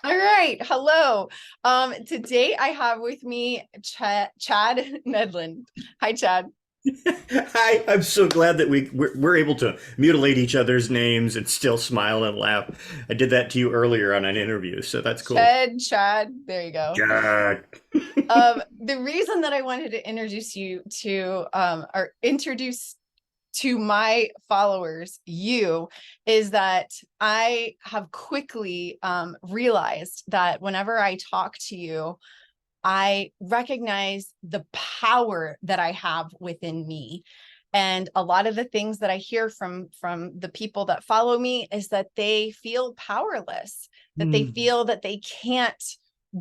All right. Hello. Today I have with me Chad Nedland. Hi, Chad. Hi, I'm so glad that we're able to mutilate each other's names and still smile and laugh. I did that to you earlier on an interview, so that's cool. Chad. There you go. Jack. The reason that I wanted to introduce you to or introduce to my followers you is that I have quickly realized that whenever I talk to you, I recognize the power that I have within me. And a lot of the things that I hear from the people that follow me is that they feel powerless, that they Hmm. feel that they can't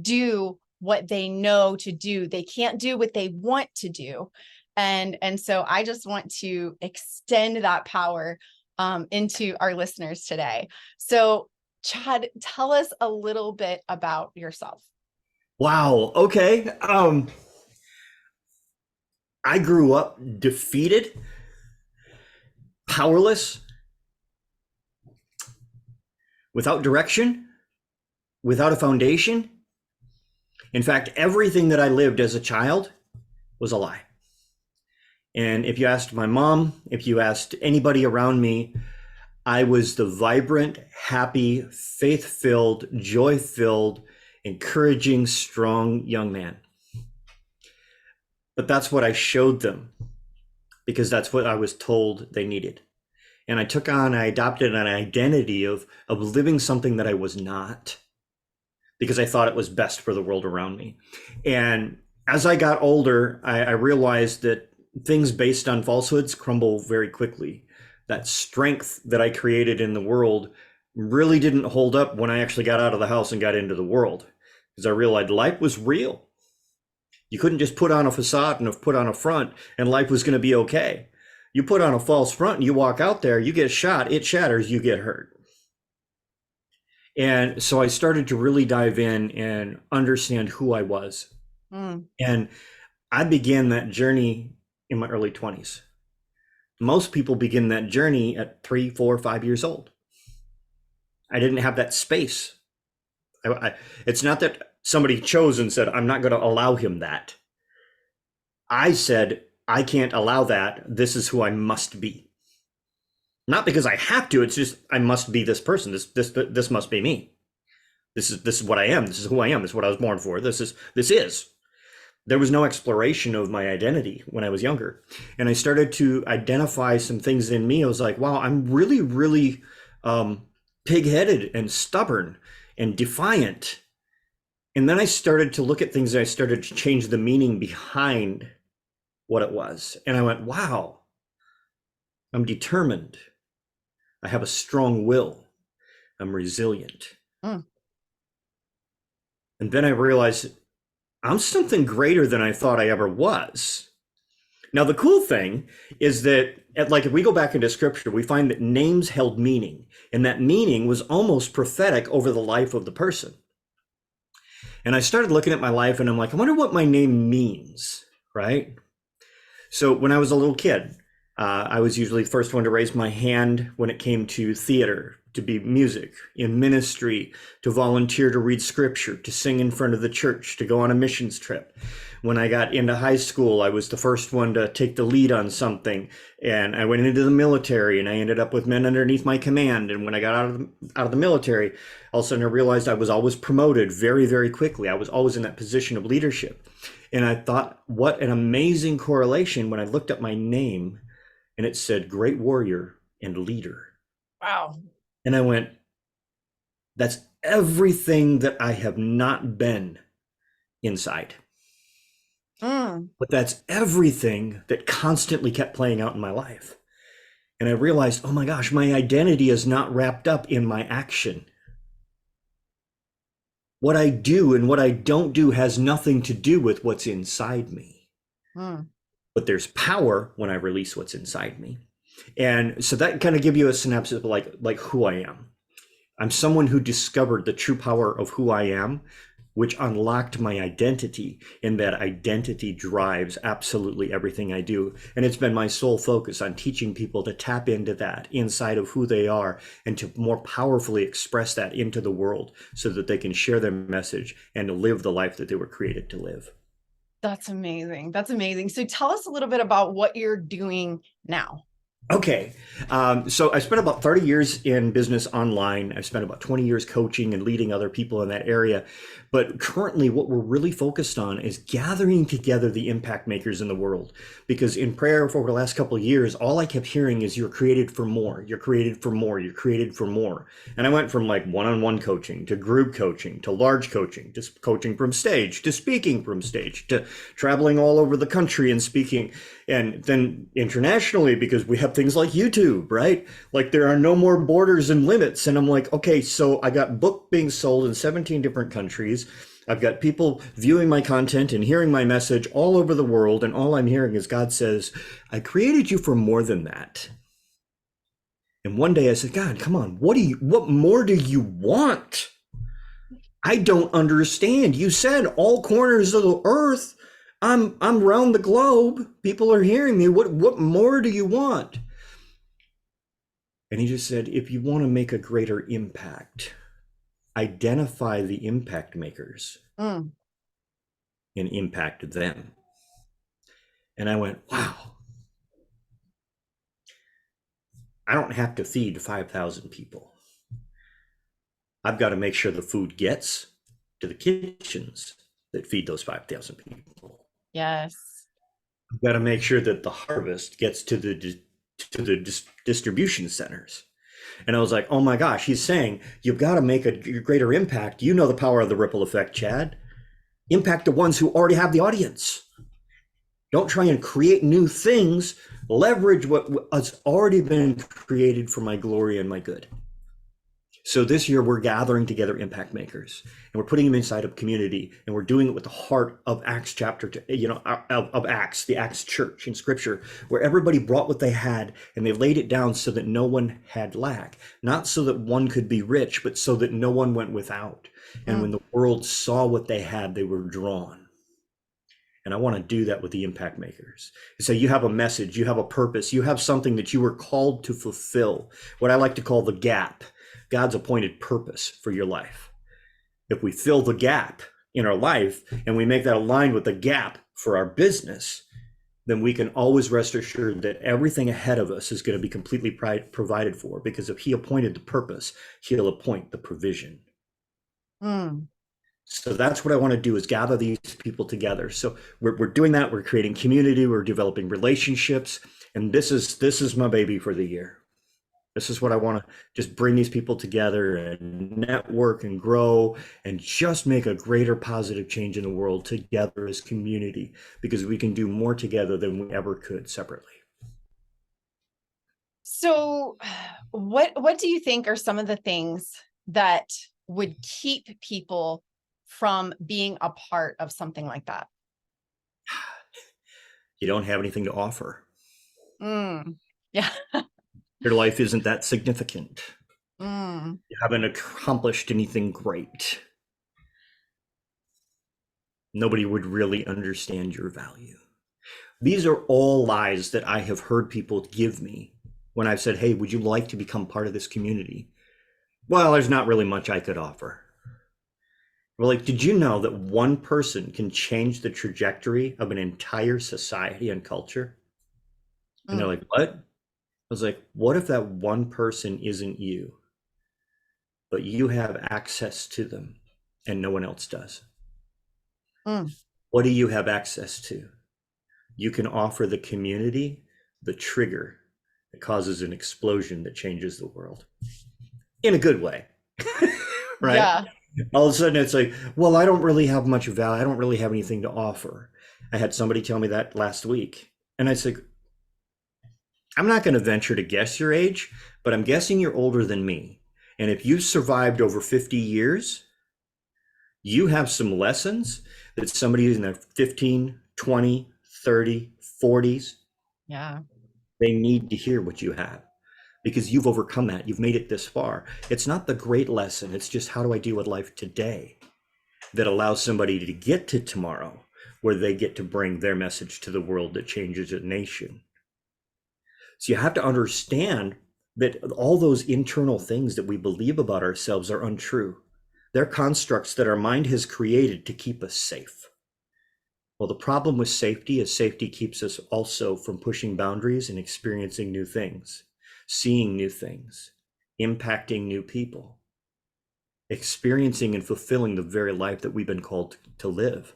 do what they know to do. They can't do what they want to do. And so I just want to extend that power into our listeners today. So Chad, tell us a little bit about yourself. Wow. Okay. I grew up defeated, powerless, without direction, without a foundation. In fact, everything that I lived as a child was a lie. And if you asked my mom, if you asked anybody around me, I was the vibrant, happy, faith filled, joy filled, encouraging, strong young man. But that's what I showed them because that's what I was told they needed. And I adopted an identity of living something that I was not because I thought it was best for the world around me. And as I got older, I realized that things based on falsehoods crumble very quickly. That strength that I created in the world really didn't hold up when I actually got out of the house and got into the world because I realized life was real. You couldn't just put on a facade and put on a front and life was going to be okay. You put on a false front and you walk out there, you get shot, it shatters, you get hurt. And so I started to really dive in and understand who I was. Mm. And I began that journey in my early 20s. Most people begin that journey at 3, 4, 5 years old. I didn't have that space. It's not that somebody chose and said, I'm not going to allow him that. I said, I can't allow that. This is who I must be. Not because I have to, it's just I must be this person. This must be me. This is what I am. This is who I am. This is what I was born for. This is. There was no exploration of my identity when I was younger. And I started to identify some things in me. I was like, wow, I'm really, really pig-headed and stubborn and defiant. And then I started to look at things and I started to change the meaning behind what it was. And I went, wow, I'm determined. I have a strong will. I'm resilient. Mm. And then I realized I'm something greater than I thought I ever was. Now, the cool thing is that, like, if we go back into scripture, we find that names held meaning, and that meaning was almost prophetic over the life of the person. And I started looking at my life and I'm like, I wonder what my name means, right? So, when I was a little kid, I was usually the first one to raise my hand when it came to theater, to be music, in ministry, to volunteer to read scripture, to sing in front of the church, to go on a missions trip. When I got into high school, I was the first one to take the lead on something. And I went into the military and I ended up with men underneath my command. And when I got out of the military, all of a sudden I realized I was always promoted very, very quickly. I was always in that position of leadership. And I thought, what an amazing correlation when I looked up my name and it said great warrior and leader. Wow. And I went, that's everything that I have not been inside. Mm. But that's everything that constantly kept playing out in my life. And I realized, oh my gosh, my identity is not wrapped up in my action. What I do and what I don't do has nothing to do with what's inside me. Mm. But there's power when I release what's inside me. And so that kind of give you a synopsis of like who I am. I'm someone who discovered the true power of who I am which unlocked my identity, and that identity drives absolutely everything I do. And it's been my sole focus on teaching people to tap into that inside of who they are and to more powerfully express that into the world so that they can share their message and to live the life that they were created to live. That's amazing. That's amazing. So tell us a little bit about what you're doing now. Okay. So I spent about 30 years in business online. I spent about 20 years coaching and leading other people in that area. But currently, what we're really focused on is gathering together the impact makers in the world. Because in prayer for the last couple of years, all I kept hearing is you're created for more, you're created for more, you're created for more. And I went from like one-on-one coaching to group coaching to large coaching to coaching from stage to speaking from stage to traveling all over the country and speaking. And then internationally, because we have things like YouTube, right? Like there are no more borders and limits. And I'm like, okay, so I got book being sold in 17 different countries. I've got people viewing my content and hearing my message all over the world. And all I'm hearing is God says, I created you for more than that. And one day I said, God, come on, what more do you want? I don't understand. You said all corners of the earth. I'm around the globe. People are hearing me. What more do you want? And he just said, if you want to make a greater impact, identify the impact makers and impact them. And I went, wow. I don't have to feed 5,000 people. I've got to make sure the food gets to the kitchens that feed those 5,000 people. Yes. I've got to make sure that the harvest gets to the distribution centers. And I was like, oh my gosh, he's saying you've got to make a greater impact. You know the power of the ripple effect, Chad. Impact the ones who already have the audience. Don't try and create new things. Leverage what has already been created for my glory and my good. So this year we're gathering together impact makers and we're putting them inside of community, and we're doing it with the heart of Acts chapter, of Acts, the Acts church in scripture, where everybody brought what they had and they laid it down so that no one had lack, not so that one could be rich, but so that no one went without. And when the world saw what they had, they were drawn. And I want to do that with the impact makers. So you have a message, you have a purpose, you have something that you were called to fulfill, what I like to call the gap. God's appointed purpose for your life. If we fill the gap in our life and we make that aligned with the gap for our business, then we can always rest assured that everything ahead of us is going to be completely provided for, because if he appointed the purpose, he'll appoint the provision. So that's what I want to do, is gather these people together. So we're doing that. We're creating community. We're developing relationships. And this is my baby for the year. This is what I want to just bring these people together and network and grow and just make a greater positive change in the world together as community, because we can do more together than we ever could separately. So what do you think are some of the things that would keep people from being a part of something like that? You don't have anything to offer. Yeah. Your life isn't that significant. You haven't accomplished anything great. Nobody would really understand your value. These are all lies that I have heard people give me when I've said, hey, would you like to become part of this community? Well, there's not really much I could offer. Well, like, did you know that one person can change the trajectory of an entire society and culture? And they're like, what? I was like, what if that one person isn't you, but you have access to them and no one else does? What do you have access to? You can offer the community the trigger that causes an explosion that changes the world in a good way, right? Yeah. All of a sudden it's like, well, I don't really have much value. I don't really have anything to offer. I had somebody tell me that last week, and I said, I'm not going to venture to guess your age, but I'm guessing you're older than me. And if you've survived over 50 years, you have some lessons that somebody who's in their 15, 20, 30, 40s, they need to hear what you have, because you've overcome that. You've made it this far. It's not the great lesson. It's just, how do I deal with life today? that allows somebody to get to tomorrow where they get to bring their message to the world that changes a nation. So you have to understand that all those internal things that we believe about ourselves are untrue. They're constructs that our mind has created to keep us safe. Well, the problem with safety is safety keeps us also from pushing boundaries and experiencing new things, seeing new things, impacting new people, experiencing and fulfilling the very life that we've been called to live.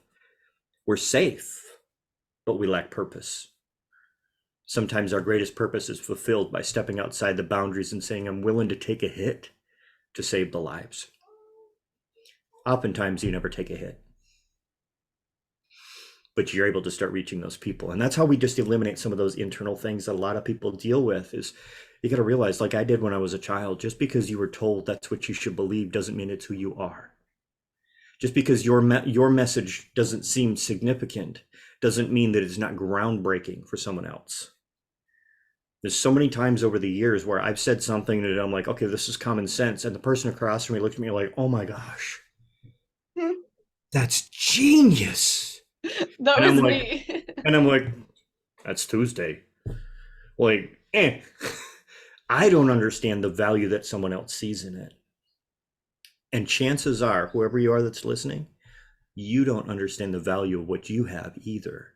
We're safe, but we lack purpose. Sometimes our greatest purpose is fulfilled by stepping outside the boundaries and saying, I'm willing to take a hit to save the lives. Oftentimes, you never take a hit, but you're able to start reaching those people. And that's how we just eliminate some of those internal things that a lot of people deal with. Is you got to realize, like I did when I was a child, just because you were told that's what you should believe doesn't mean it's who you are. Just because your message doesn't seem significant doesn't mean that it's not groundbreaking for someone else. There's so many times over the years where I've said something that I'm like, okay, this is common sense. And the person across from me looked at me like, oh my gosh, that's genius. That and was I'm me. Like, and I'm like, that's Tuesday. Like, I don't understand the value that someone else sees in it. And chances are, whoever you are that's listening, you don't understand the value of what you have either.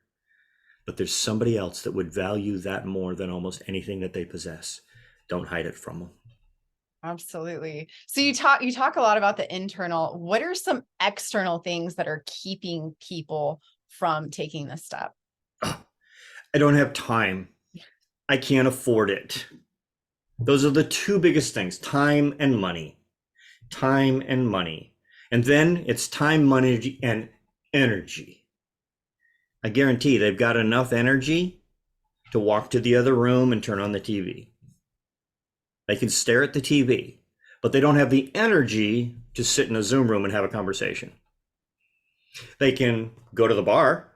But there's somebody else that would value that more than almost anything that they possess. Don't hide it from them. Absolutely. So you talk a lot about the internal. What are some external things that are keeping people from taking this step? I don't have time. I can't afford it. Those are the two biggest things, time and money. Time and money. And then it's time, money, and energy. I guarantee they've got enough energy to walk to the other room and turn on the TV. They can stare at the TV, but they don't have the energy to sit in a Zoom room and have a conversation. They can go to the bar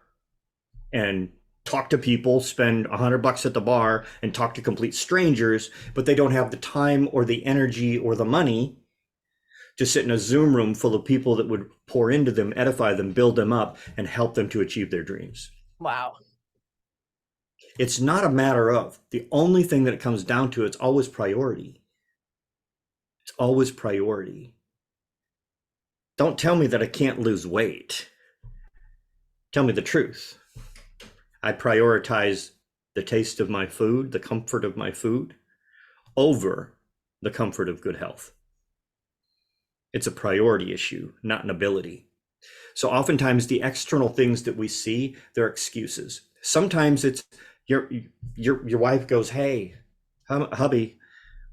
and talk to people, spend $100 at the bar and talk to complete strangers, but they don't have the time or the energy or the money to sit in a Zoom room full of people that would pour into them, edify them, build them up, and help them to achieve their dreams. Wow. It's not a matter of, the only thing that it comes down to, it's always priority. It's always priority. Don't tell me that I can't lose weight. Tell me the truth. I prioritize the taste of my food, the comfort of my food, over the comfort of good health. It's a priority issue, not an ability. So oftentimes the external things that we see, they're excuses. Sometimes it's your wife goes, hey, hubby,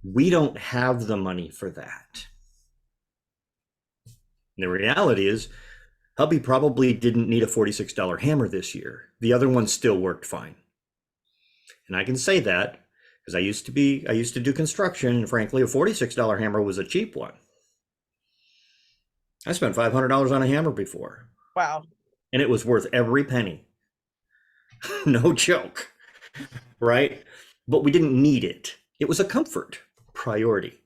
we don't have the money for that. And the reality is, hubby probably didn't need a $46 hammer this year. The other one still worked fine. And I can say that because I used to do construction, and frankly, a $46 hammer was a cheap one. I spent $500 on a hammer before. Wow. And it was worth every penny. No joke. Right? But we didn't need it. It was a comfort priority.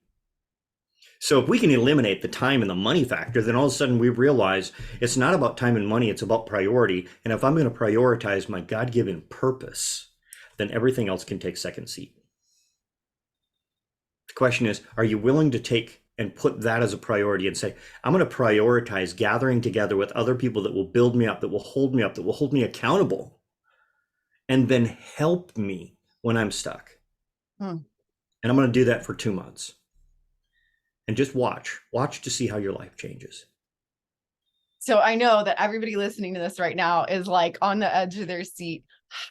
So if we can eliminate the time and the money factor, then all of a sudden we realize it's not about time and money, it's about priority. And if I'm going to prioritize my God-given purpose, then everything else can take second seat. The question is, are you willing to take and put that as a priority and say, I'm going to prioritize gathering together with other people that will build me up, that will hold me up, that will hold me accountable, and then help me when I'm stuck. And I'm going to do that for 2 months. And just watch to see how your life changes. So I know that everybody listening to this right now is like on the edge of their seat.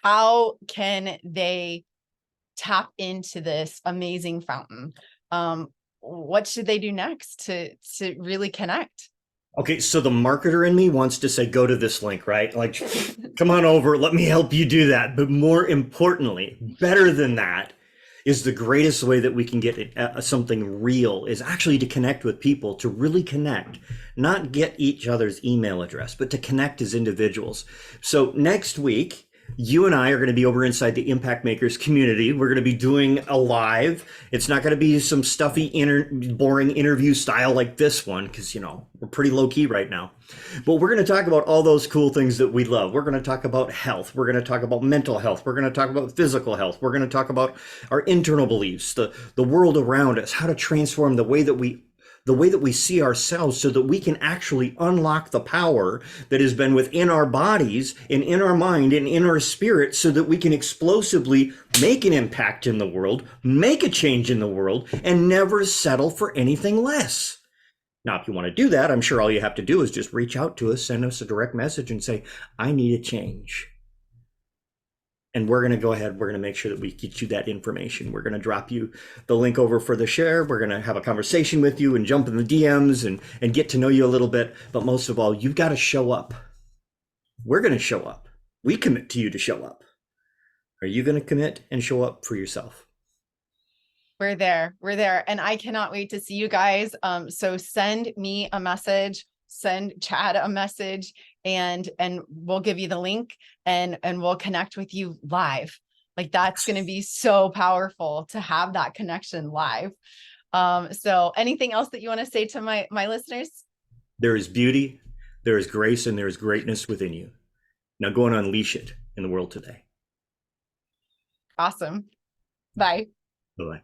How can they tap into this amazing fountain? What should they do next to really connect? Okay, so the marketer in me wants to say, go to this link, right? Like, come on over, let me help you do that. But more importantly, better than that, is the greatest way that we can get something real is actually to connect with people, to really connect, not get each other's email address, but to connect as individuals. So next week, You and I are going to be over inside the Impact Makers community. We're going to be doing a live. It's not going to be some stuffy, boring interview style like this one, because, you know, we're pretty low key right now. But we're going to talk about all those cool things that we love. We're going to talk about health. We're going to talk about mental health. We're going to talk about physical health. We're going to talk about our internal beliefs, the world around us, how to transform the way that we see ourselves so that we can actually unlock the power that has been within our bodies and in our mind and in our spirit so that we can explosively make an impact in the world, make a change in the world, and never settle for anything less. Now, if you want to do that, I'm sure all you have to do is just reach out to us, send us a direct message and say, I need a change. And we're going to go ahead, we're going to make sure that we get you that information. We're going to drop you the link over for the share. We're going to have a conversation with you and jump in the DMs and get to know you a little bit. But most of all, you've got to show up. We're going to show up. We commit to you to show up. Are you going to commit and show up for yourself? We're there. We're there. And I cannot wait to see you guys. So send me a message, send Chad a message, and we'll give you the link and we'll connect with you live. Like, that's going to be so powerful to have that connection live. So anything else that you want to say to my listeners? There is beauty, there is grace, and there is greatness within you. Now go and unleash it in the world today. Awesome. Bye. Bye-bye.